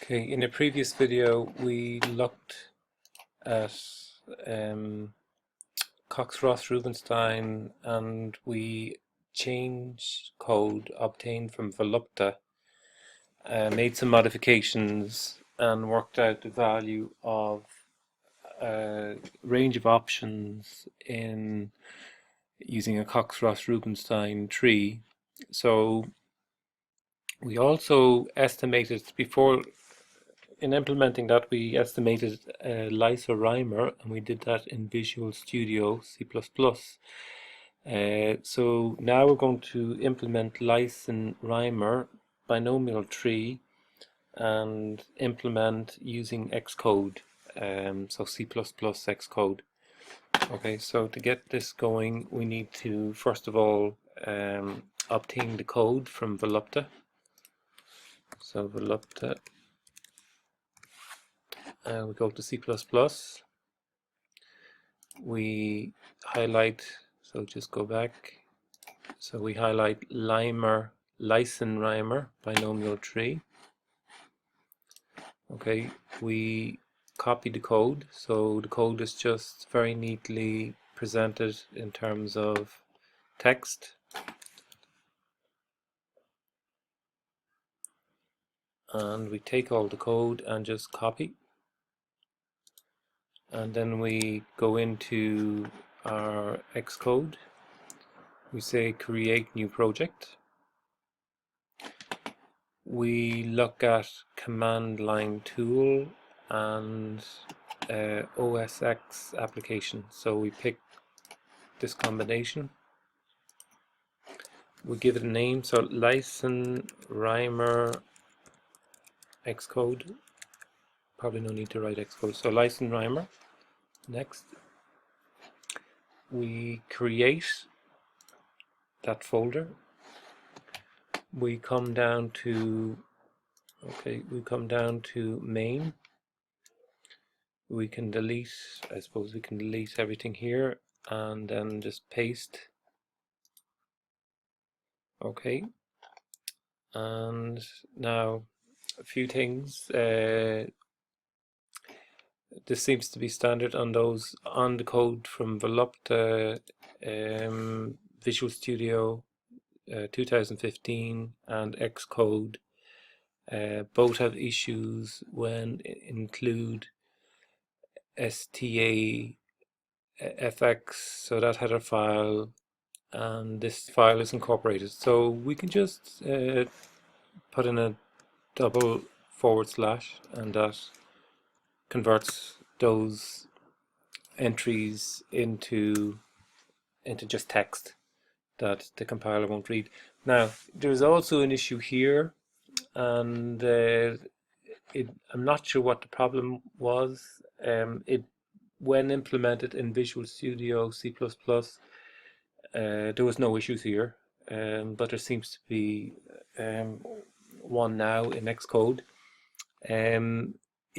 Okay, in a previous video we looked at Cox-Ross-Rubinstein and we changed code obtained from Volupta, made some modifications and worked out the value of a range of options in using a Cox-Ross-Rubinstein tree. So we also estimated before. In implementing that, we estimated Leisen Reimer, and we did that in Visual Studio C++. So now we're going to implement Leisen Reimer binomial tree and implement using Xcode, so C++ Xcode. Okay, so to get this going, we need to first of all obtain the code from Volupta. So Volupta. We go to C++, we highlight, so just go back, so we highlight Leisen Reimer binomial tree. Okay, we copy the code, so the code is just very neatly presented in terms of text. And we take all the code and just copy. And then we go into our Xcode. We say create new project. We look at command line tool and OS X application. So we pick this combination. We give it a name. So Leisen Reimer Xcode. Probably no need to write Xcode. So Leisen Reimer. Next, we create that folder. We come down to main. We can delete, I suppose we can delete everything here and then just paste. Okay, and now a few things. This seems to be standard on those on the code from Volupta, Visual Studio 2015 and Xcode. Both have issues when include stafx, so that header file, and this file is incorporated. So we can just put in a double / and that converts those entries into just text that the compiler won't read. Now there's also an issue here, and I'm not sure what the problem was. When implemented in Visual Studio C++, there was no issues here, but there seems to be one now in Xcode.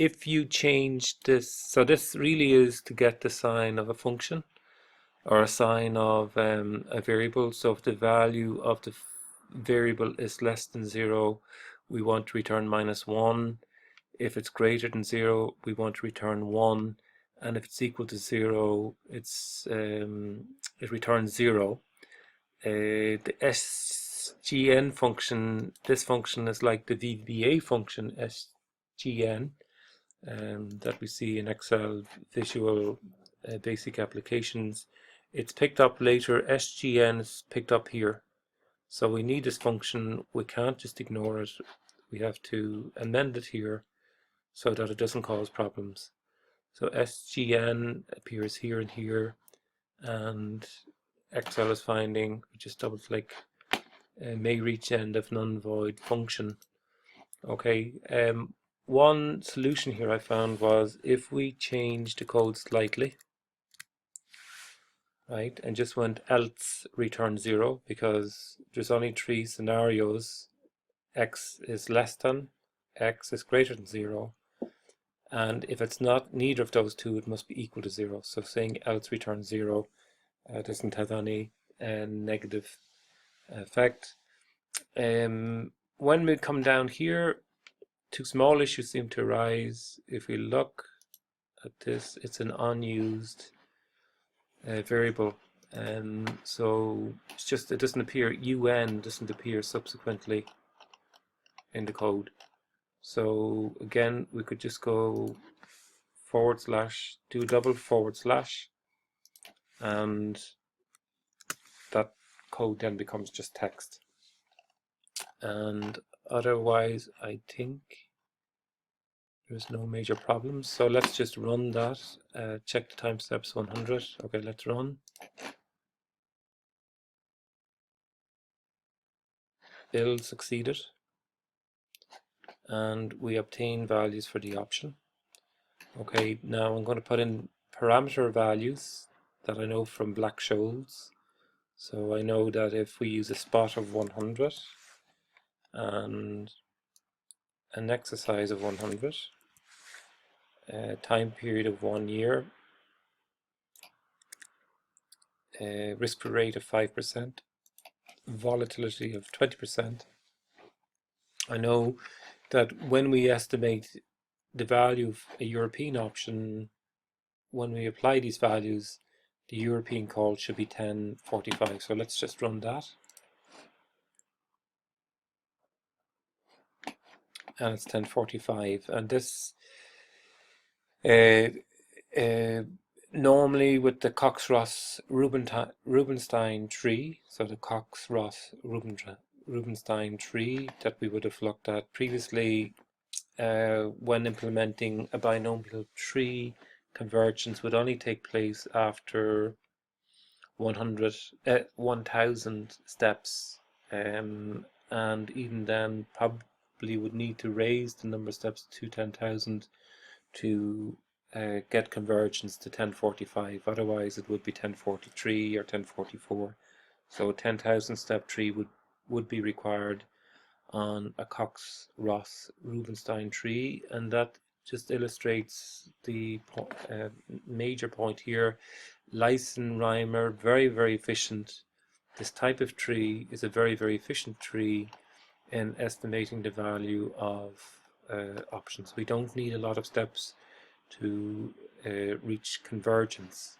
If you change this, so this really is to get the sign of a function or a sign of a variable. So if the value of the variable is less than 0, we want to return -1. If it's greater than 0, we want to return 1, and if it's equal to 0, it returns 0. The SGN function, this function is like the VBA function SGN that we see in Excel Visual Basic Applications. It's picked up later. SGN is picked up here. So we need this function. We can't just ignore it. We have to amend it here so that it doesn't cause problems. So SGN appears here and here, and Excel is finding, we just double click, may reach end of non-void function. Okay, one solution here I found was if we change the code slightly, right, and just went else return 0, because there's only 3 scenarios: x is less than, x is greater than 0, and if it's not neither of those two, it must be equal to 0. So saying else return 0 doesn't have any negative effect. When we come down here, two small issues seem to arise. If we look at this, it's an unused variable, and so it's just, it doesn't appear, UN doesn't appear subsequently in the code. So again, we could just go /, do double /, and that code then becomes just text. And otherwise, I think there's no major problems. So let's just run that. Check the time steps 100. Okay, let's run. Build succeeded. And we obtain values for the option. Okay, now I'm going to put in parameter values that I know from Black-Scholes. So I know that if we use a spot of 100 and an exercise of 100, time period of 1 year, risk-free rate of 5%, volatility of 20%, I know that when we estimate the value of a European option, when we apply these values, the European call should be 1045. So let's just run that. And it's 1045. And this, normally with the Cox-Ross-Rubenstein tree, so the Cox-Ross-Rubenstein tree that we would have looked at previously, when implementing a binomial tree, convergence would only take place after 1000 steps, and even then probably would need to raise the number of steps to 10,000 to get convergence to 1045. Otherwise it would be 1043 or 1044. So a 10,000 step tree would be required on a Cox-Ross-Rubenstein tree, and that just illustrates the major point here. Leisen Reimer, very efficient. This type of tree is a very efficient tree in estimating the value of options. We don't need a lot of steps to reach convergence.